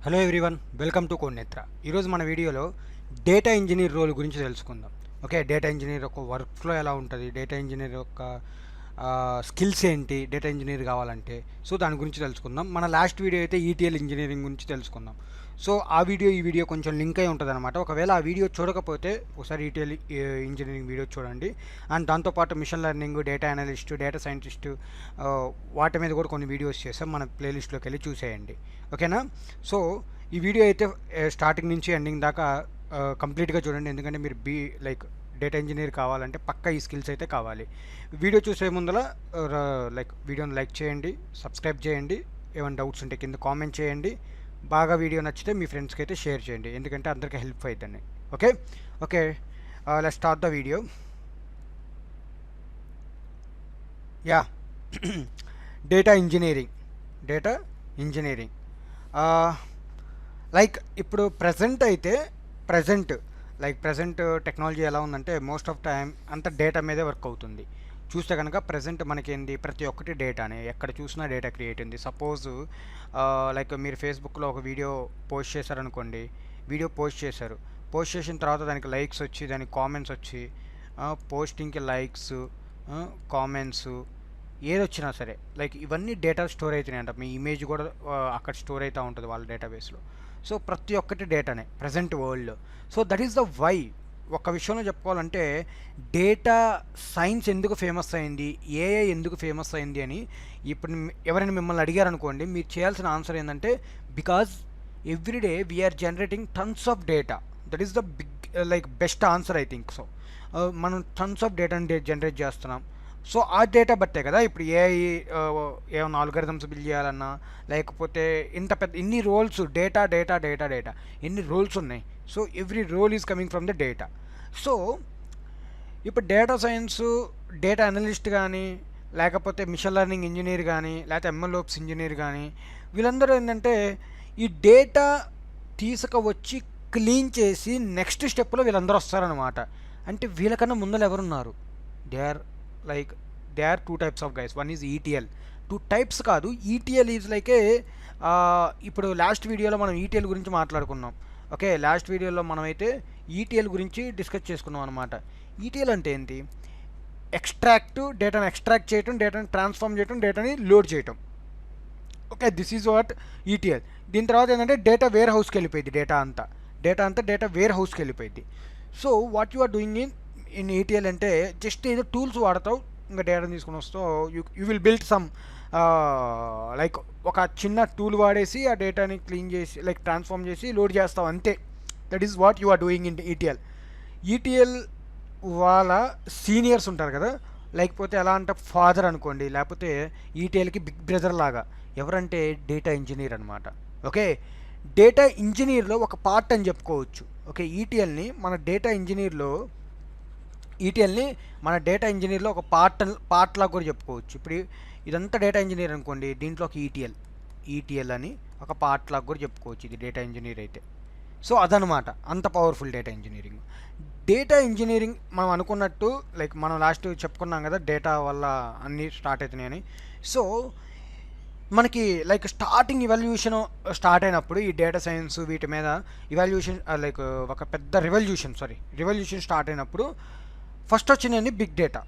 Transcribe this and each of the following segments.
Hello everyone, welcome to Codenetra. ఈరోజు మన వీడియోలో డేటా ఇంజనీర్ రోల్ గురించి తెలుసుకుందాం. ఓకే, డేటా ఇంజనీర్ యొక్క వర్క్ ఫ్లో ఎలా ఉంటుంది, డేటా ఇంజనీర్ యొక్క స్కిల్స్ ఏంటి, డేటా ఇంజనీర్ కావాలంటే. సో దాని గురించి తెలుసుకుందాం. మన లాస్ట్ వీడియో అయితే ఈటీఎల్ ఇంజనీరింగ్ గురించి తెలుసుకుందాం. సో ఆ వీడియో ఈ వీడియో కొంచెం లింక్ అయి ఉంటుంది అనమాట. ఒకవేళ ఆ వీడియో చూడకపోతే ఒకసారి ఈటీఎల్ ఇంజనీరింగ్ వీడియో చూడండి. అండ్ దాంతోపాటు machine learning, data analyst, data scientist వాటి మీద కూడా కొన్ని వీడియోస్ చేసాం. మన ప్లేలిస్ట్లోకి వెళ్ళి చూసేయండి. ఓకేనా? సో ఈ వీడియో అయితే స్టార్టింగ్ నుంచి ఎండింగ్ దాకా కంప్లీట్గా చూడండి. ఎందుకంటే మీరు డేటా ఇంజనీర్ కావాలంటే పక్కా ఈ స్కిల్స్ అయితే కావాలి. వీడియో చూసే ముందర వీడియోని లైక్ చేయండి, సబ్స్క్రైబ్ చేయండి. ఏమైనా డౌట్స్ ఉంటే కింద కామెంట్ చేయండి. బాగా వీడియో నచ్చితే మీ ఫ్రెండ్స్కి అయితే షేర్ చేయండి, ఎందుకంటే అందరికీ హెల్ప్ అవుతుంది. Okay okay let's start the video. Yeah data engineering ఇప్పుడు ప్రజెంట్ టెక్నాలజీ ఎలా ఉందంటే మోస్ట్ ఆఫ్ టైం అంత డేటా మీదే వర్క్ అవుతుంది. చూస్తే కనుక ప్రజెంట్ మనకేంది, ప్రతి ఒక్కటి డేటానే, ఎక్కడ చూసినా డేటా క్రియేట్ ఉంది. సపోజ్ మీరు ఫేస్బుక్లో ఒక వీడియో పోస్ట్ చేశారనుకోండి. పోస్ట్ చేసిన తర్వాత దానికి లైక్స్ వచ్చి, దానికి కామెంట్స్ వచ్చి, పోస్టింగ్కి లైక్స్, కామెంట్స్ ఏదొచ్చినా సరే ఇవన్నీ డేటా స్టోర్ అవుతున్నాయంట. మీ ఇమేజ్ కూడా అక్కడ స్టోర్ అవుతూ ఉంటుంది వాళ్ళ డేటాబేస్లో. సో ప్రతి ఒక్కటి డేటానే ప్రజెంట్ వరల్డ్లో. So that is the why. ఒక విషయంలో చెప్పుకోవాలంటే డేటా సైన్స్ ఎందుకు ఫేమస్ అయింది, ఏఐ ఎందుకు ఫేమస్ అయింది అని ఇప్పుడు ఎవరైనా మిమ్మల్ని అడిగారనుకోండి, మీరు చేయాల్సిన ఆన్సర్ ఏంటంటే because everyday we are generating tons of data. That is the best answer I think. So మనం టన్స్ ఆఫ్ డేటాని జనరేట్ చేస్తున్నాం. సో ఆ డేటా బట్టే కదా ఇప్పుడు ఏఐ ఏమైనా ఆల్గరిథమ్స్ బిల్డ్ చేయాలన్నా, లేకపోతే ఇన్ని రోల్స్, డేటా ఎన్ని రోల్స్ ఉన్నాయి. So every role is coming from the data. So ఇప్పుడు డేటా సైన్స్, డేటా అనలిస్ట్ కానీ, లేకపోతే మిషన్ లెర్నింగ్ ఇంజనీర్ కానీ, లేకపోతే ఎంఎల్ఓప్స్ ఇంజనీర్ కానీ, వీళ్ళందరూ ఏంటంటే ఈ డేటా తీసుకువచ్చి క్లీన్ చేసి నెక్స్ట్ స్టెప్లో వీళ్ళందరూ వస్తారనమాట. అంటే వీళ్ళకన్నా ముందర ఎవరున్నారు? They are two types of guys. One is ETL. Two types కాదు, ఈటీఎల్ ఈజ్ ఇప్పుడు లాస్ట్ వీడియోలో మనం ఈటీఎల్ గురించి మాట్లాడుకున్నాం. ఓకే, లాస్ట్ వీడియోలో మనమైతే ఈటీఎల్ గురించి డిస్కస్ చేసుకున్నాం అనమాట. ఈటీఎల్ అంటే ఏంటి? డేటాను ఎక్స్ట్రాక్ట్ చేయటం, డేటాని ట్రాన్స్ఫార్మ్ చేయటం, డేటాని లోడ్ చేయటం. Okay, this is what ETL. దీని తర్వాత ఏంటంటే డేటా వేర్ హౌస్కి వెళ్ళిపోయింది. డేటా అంతా డేటా వేర్ హౌస్కి వెళ్ళిపోయింది. So what you are doing in ETL అంటే జస్ట్ ఏదో టూల్స్ వాడతావు, ఇంకా డేటాని తీసుకుని వస్తావు. యూ విల్ బిల్డ్ సమ్ ఒక చిన్న టూల్ వాడేసి ఆ డేటాని క్లీన్ చేసి ట్రాన్స్ఫార్మ్ చేసి లోడ్ చేస్తావు, అంతే. That is what you are doing in ETL. వాళ్ళ సీనియర్స్ ఉంటారు కదా, లేకపోతే ఎలా అంటే ఫాదర్ అనుకోండి, లేకపోతే ఈటీఎల్కి బిగ్ బ్రదర్ లాగా ఎవరంటే డేటా ఇంజనీర్ అనమాట. ఓకే, డేటా ఇంజనీర్లో ఒక పార్ట్ అని చెప్పుకోవచ్చు. ఓకే, ఈటీఎల్ని మన డేటా ఇంజనీర్లో ఒక పార్ట్ లాగా కూడా చెప్పుకోవచ్చు. ఇప్పుడు ఇదంతా డేటా ఇంజనీర్ అనుకోండి, దీంట్లో ఒక ఈటీఎల్ అని ఒక పార్ట్ లాగా కూడా చెప్పుకోవచ్చు ఇది డేటా ఇంజనీర్ అయితే. సో అదనమాట, అంత పవర్ఫుల్ డేటా ఇంజనీరింగ్. మనం అనుకున్నట్టు మనం లాస్ట్ చెప్పుకున్నాం కదా, డేటా వల్ల అన్నీ స్టార్ట్ అవుతున్నాయని. సో మనకి స్టార్టింగ్ ఇవాల్యూషన్ స్టార్ట్ అయినప్పుడు ఈ డేటా సైన్స్ వీటి మీద ఇవాల్యూషన్ ఒక పెద్ద రివల్యూషన్ స్టార్ట్ అయినప్పుడు ఫస్ట్ వచ్చిందండి big data.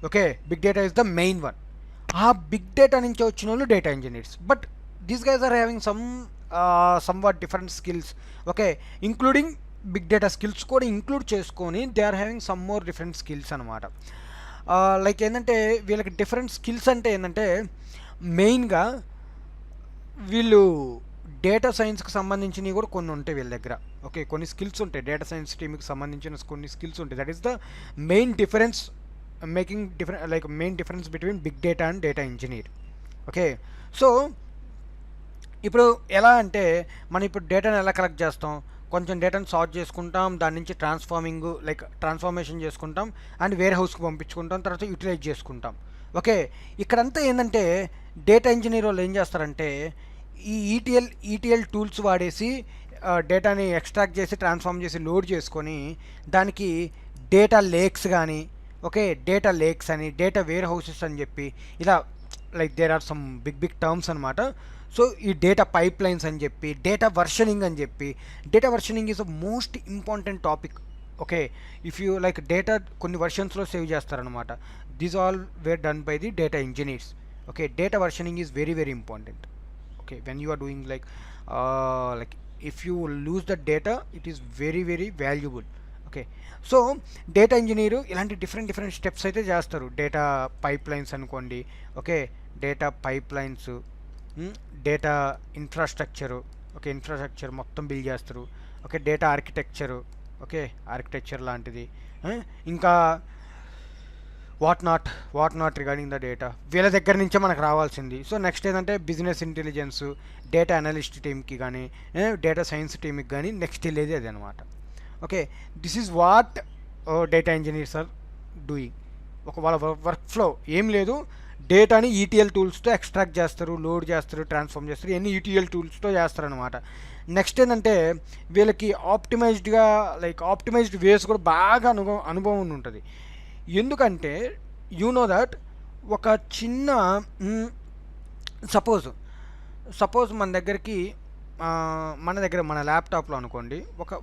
Okay, big data is the main one. ఆ బిగ్ డేటా నుంచి వచ్చిన వాళ్ళు data engineers. But these guys are having somewhat different skills. Okay, including big data skills కూడా include చేసుకొని they are having some more different skills అనమాట. ఏంటంటే వీళ్ళకి different skills అంటే ఏంటంటే మెయిన్గా వీళ్ళు డేటా సైన్స్కి సంబంధించినవి కూడా కొన్ని ఉంటాయి వీళ్ళ దగ్గర. ఓకే, కొన్ని స్కిల్స్ ఉంటాయి, డేటా సైన్స్ టీమ్కి సంబంధించిన కొన్ని స్కిల్స్ ఉంటాయి. That is the main difference main difference between big data and data engineer. Okay, so ఇప్పుడు ఎలా అంటే మనం ఇప్పుడు డేటాను ఎలా కలెక్ట్ చేస్తాం? కొంచెం డేటాను సార్ట్ చేసుకుంటాం, దాని నుంచి ట్రాన్స్ఫార్మేషన్ చేసుకుంటాం, అండ్ వేర్ హౌస్కి పంపించుకుంటాం, తర్వాత యూటిలైజ్ చేసుకుంటాం. ఓకే, ఇక్కడంతా ఏంటంటే డేటా ఇంజనీర్ వాళ్ళు ఏం చేస్తారంటే ఈ ఈటీఎల్ టూల్స్ వాడేసి డేటాని ఎక్స్ట్రాక్ట్ చేసి ట్రాన్స్ఫార్మ్ చేసి లోడ్ చేసుకొని దానికి డేటా లేక్స్ అని, డేటా వేర్ హౌసెస్ అని చెప్పి ఇలా like there are some big terms అనమాట. సో ఈ డేటా పైప్ లైన్స్ అని చెప్పి, డేటా వర్షనింగ్ అని చెప్పి, data versioning is a most important topic. Okay, if you like data కొన్ని వర్షన్స్లో సేవ్ చేస్తారనమాట. These all were done by the data engineers. Okay, data versioning is very very important. Okay, when you are doing like if you lose the data, it is very very valuable. Okay, so data engineer ఇలాంటి different steps అయితే చేస్తారు. Data pipe lines అనుకోండి. Okay, data pipe lines, data infrastructure. Okay, infrastructure మొత్తం build చేస్తారు. Okay, data architecture. Okay, architecture లాంటిది. ఇంకా what not regarding the data వీళ్ళ దగ్గర నుంచే మనకు రావాల్సింది. సో నెక్స్ట్ ఏంటంటే బిజినెస్ ఇంటెలిజెన్స్, డేటా అనలిస్ట్ టీమ్కి కానీ, డేటా సైన్స్ టీమ్కి కానీ నెక్స్ట్ వెళ్ళేది అది అనమాట. Okay, this is what data engineers are doing. ఒక వాళ్ళ వర్క్ ఫ్లో ఏం లేదు, డేటాని ఈటీఎల్ టూల్స్తో ఎక్స్ట్రాక్ట్ చేస్తారు, లోడ్ చేస్తారు, ట్రాన్స్ఫార్మ్ చేస్తారు, ఇవన్నీ ఈటీఎల్ టూల్స్తో చేస్తారనమాట. నెక్స్ట్ ఏంటంటే వీళ్ళకి ఆప్టిమైజ్డ్ వేస్ కూడా బాగా అనుభవం ఉంటుంది. ఎందుకంటే యూ నో దట్ ఒక చిన్న సపోజ్ మన ల్యాప్టాప్లో అనుకోండి,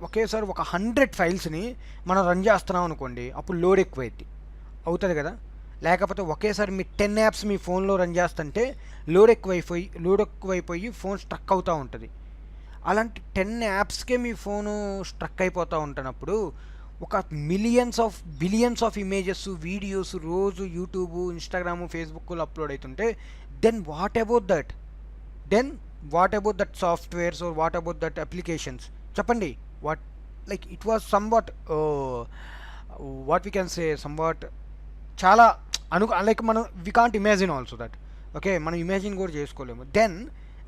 ఒకేసారి ఒక 100 ఫైల్స్ని మనం రన్ చేస్తున్నాం అనుకోండి, అప్పుడు లోడ్ అవుతుంది కదా. లేకపోతే ఒకేసారి మీ 10 యాప్స్ మీ ఫోన్లో రన్ చేస్తుంటే లోడ్ ఎక్కువైపోయి ఫోన్ స్ట్రక్ అవుతూ ఉంటుంది. అలాంటి 10 యాప్స్కే మీ ఫోను స్ట్రక్ అయిపోతూ ఉంటున్నప్పుడు, ఒక బిలియన్స్ ఆఫ్ ఇమేజెస్, వీడియోస్ రోజు యూట్యూబ్, ఇన్స్టాగ్రామ్, ఫేస్బుక్లో అప్లోడ్ అవుతుంటే then what about that softwares or what about that applications? చెప్పండి. It was what we can say చాలా మనం we can't imagine also that. Okay, మనం ఇమాజిన్ కూడా చేసుకోలేము.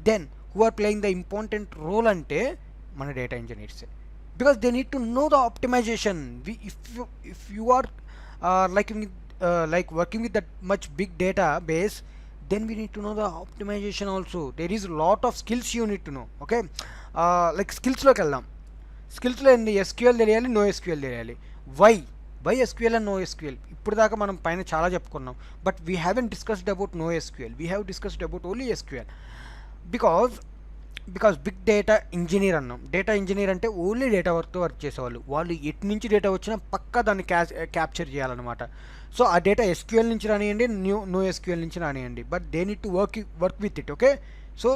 Then who are playing the important role అంటే మన డేటా ఇంజనీర్సే. Because they need to know the optimization. If you are working with that much big database, then we need to know the optimization also. There is a lot of skills you need to know. Okay, skills loki veldam. Skills lo endi SQL తెలియాలి, no SQL తెలియాలి. why SQL and no SQL? ఇప్పుడు దాకా మనం పైన చాలా చెప్పుకున్నాం, but we haven't discussed about no SQL. We have discussed about only SQL. Because big data engineer అన్నాం. Data engineer అంటే ఓన్లీ డేటా వర్క్ చేసేవాళ్ళు. వాళ్ళు ఎటు నుంచి డేటా వచ్చినా పక్కా దాన్ని క్యాప్చర్ చేయాలన్నమాట. సో ఆ డేటా SQL నుంచి రానియండి, నో SQL నుంచి రానియండి, but they need to work with it. Okay, so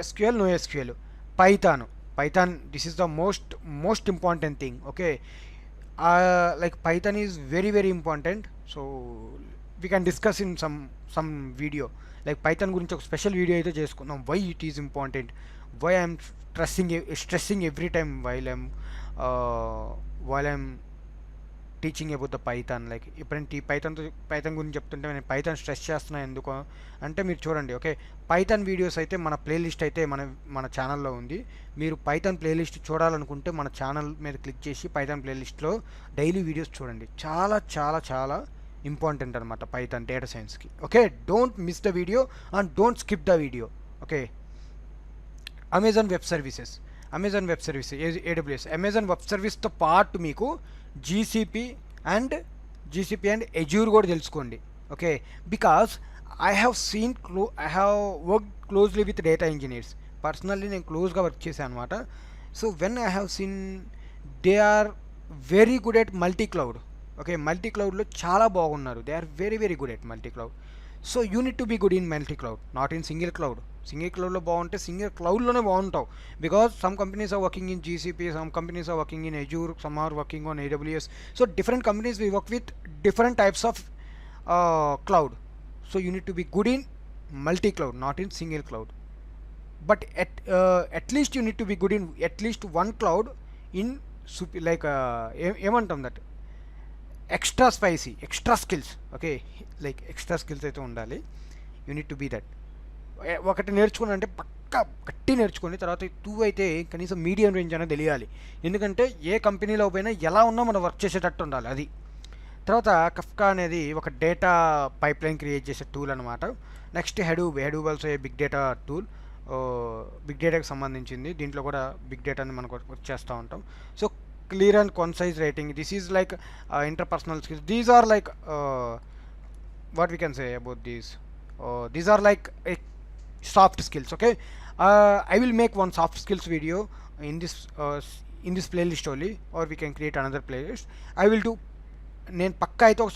SQL, no SQL, Python this is the most important thing. Okay, Python is very very important. So we can discuss in some video. పైథాన్ గురించి ఒక special video అయితే చేసుకుందాం. Why it is important, why I'm stressing every time while I'm teaching about the Python. ఎప్పుడైనా Python గురించి చెప్తుంటే నేను Python stress చేస్తున్నాను ఎందుకు అంటే మీరు చూడండి. ఓకే, పైథాన్ వీడియోస్ అయితే మన ప్లేలిస్ట్ అయితే మన ఛానల్లో ఉంది. మీరు పైథాన్ ప్లేలిస్ట్ చూడాలనుకుంటే మన ఛానల్ మీద క్లిక్ చేసి పైథాన్ ప్లేలిస్ట్లో డైలీ వీడియోస్ చూడండి. చాలా చాలా చాలా ఇంపార్టెంట్ అనమాట పైథాన్ డేటా సైన్స్కి. Okay, don't miss the video and don't skip the video. Okay, Amazon Web Services, AWS, Amazon Web సర్వీస్తో పాటు మీకు జీసీపీ అండ్ ఎజ్యూర్ కూడా తెలుసుకోండి. Okay, because I have work closely with data engineers. Personally నేను క్లోజ్గా work చేశాను అనమాట. So when I have seen they are very good at multi cloud. Okay, multi క్లౌడ్లో చాలా బాగున్నారు. They are very very good at multi cloud. So you need to be good in multi cloud, not in single cloud. Single క్లౌడ్లో బాగుంటే single క్లౌడ్లోనే బాగుంటావు. Because some companies are working in GCP, some companies are working in Azure, some are working on AWS. So different companies we work with different types of cloud. So you need to be good in multi-cloud, not in single cloud. But at least you need to be good in at least one cloud in ఏమంటాం that extra spicy, extra skills. Okay, extra skills అయితే ఉండాలి. You need to be that. ఒకటి నేర్చుకుని అంటే పక్కా గట్టి నేర్చుకొని తర్వాత 2 అయితే కనీసం మీడియం రేంజ్ అనేది తెలియాలి. ఎందుకంటే ఏ కంపెనీలో పోయినా ఎలా ఉన్నా మనం వర్క్ చేసేటట్టు ఉండాలి. అది తర్వాత కఫ్కా అనేది ఒక డేటా పైప్లైన్ క్రియేట్ చేసే టూల్ అనమాట. Next Hadoop also a big data tool, big డేటాకి సంబంధించింది. దీంట్లో కూడా బిగ్ డేటాని మనకు వర్క్ చేస్తూ ఉంటాం. So clear and concise writing, this is interpersonal skills. These are what we can say about these These are like soft skills. Okay, I will make one soft skills video in this playlist only, or we can create another playlist. I will do. నేను పక్కా అయితే ఒక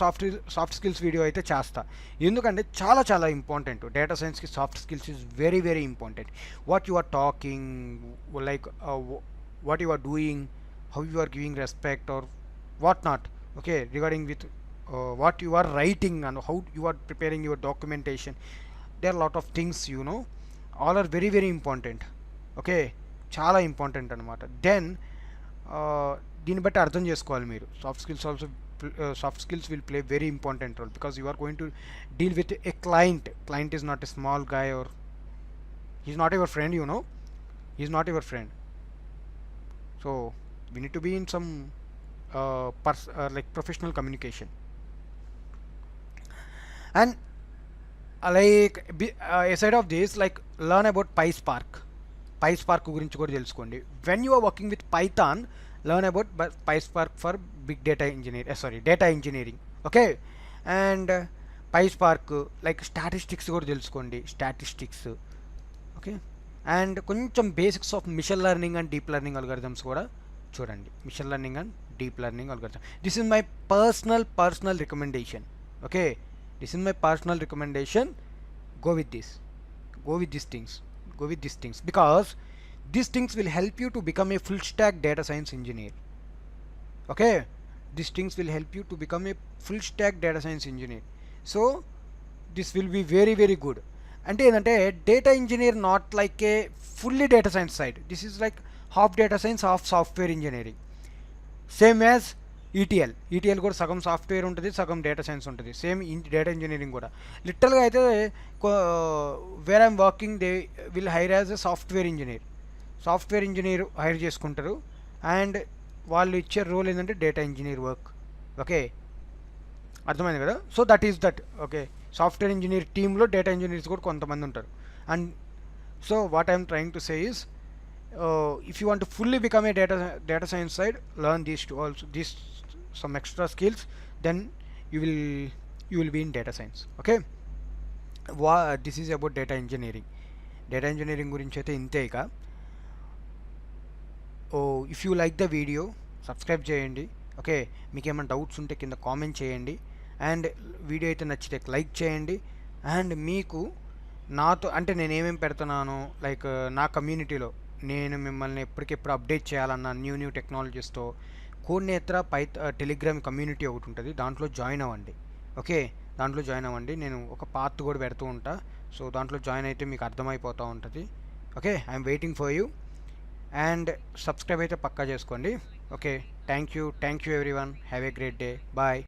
soft skills video అయితే చేస్తా. ఎందుకంటే చాలా చాలా important data సైన్స్కి. Soft skills is very very important. What you are talking, like what you are doing, how you are giving respect or what not. Okay, regarding with what you are writing and how you are preparing your documentation. There are a lot of things, all are very very important. Okay, చాలా important అనమాట. Then దీన్ని బట్టి అర్థం చేసుకోవాలి మీరు. Soft skills will play very important role because you are going to deal with a client is not a small guy or is not your friend, is not your friend. So we need to be in some like professional communication. And aside of this, like learn about PySpark గురించి కూడా తెలుసుకోండి. when you are working with Python, learn about PySpark for data engineering. Okay, and PySpark like statistics కూడా తెలుసుకోండి, statistics. Okay, and కొంచెం basics of machine learning and deep learning algorithms కూడా చూడండి. Machine learning and deep learning algorithm. This is my personal recommendation. Okay, this is my personal recommendation. Go with these things because these things will help you to become a full stack data science engineer. Okay, these things will help you to become a full stack data science engineer. So this will be very very good. అంటే ఏంటంటే data engineer not like a fully data science side. This is like half data science, half software engineering. Same as ETL కూడా సగం software ఉంటుంది, సగం data science ఉంటుంది. Same data engineering కూడా లిటరల్గా అయితే where I'm working they will hire as a software engineer hire చేసుకుంటారు. And వాళ్ళు ఇచ్చే రోల్ ఏంటంటే డేటా ఇంజనీర్ వర్క్. ఓకే, అర్థమైంది కదా. So that is that. Okay, software engineer టీంలో డేటా ఇంజనీర్స్ కూడా కొంతమంది ఉంటారు. And so what I'm trying to say is, if you want to fully become a data science side, learn these some extra skills, then you will be in data science. Okay, this is about data engineering గురించి అయితే ఇంతే. ఇక if you like the video, subscribe చేయండి. Okay, మీకు ఏమైనా doubts ఉంటే కింద comment చేయండి. అండ్ వీడియో అయితే నచ్చితే లైక్ చేయండి. అండ్ మీకు నాతో అంటే నేను ఏమేమి పెడుతున్నాను, లైక్ నా కమ్యూనిటీలో నేను మిమ్మల్ని ఎప్పటికెప్పుడు అప్డేట్ చేయాలన్న న్యూ టెక్నాలజీస్తో కోడ్నేత్ర టెలిగ్రామ్ కమ్యూనిటీ ఒకటి ఉంటుంది, దాంట్లో జాయిన్ అవ్వండి. ఓకే, దాంట్లో జాయిన్ అవ్వండి. నేను ఒక పాత్ కూడా పెడుతూ ఉంటా. సో దాంట్లో జాయిన్ అయితే మీకు అర్థమైపోతూ ఉంటుంది. Okay, I'm waiting for you. And subscribe అయితే పక్కా చేసుకోండి. Okay, thank you everyone. Have a great day. Bye.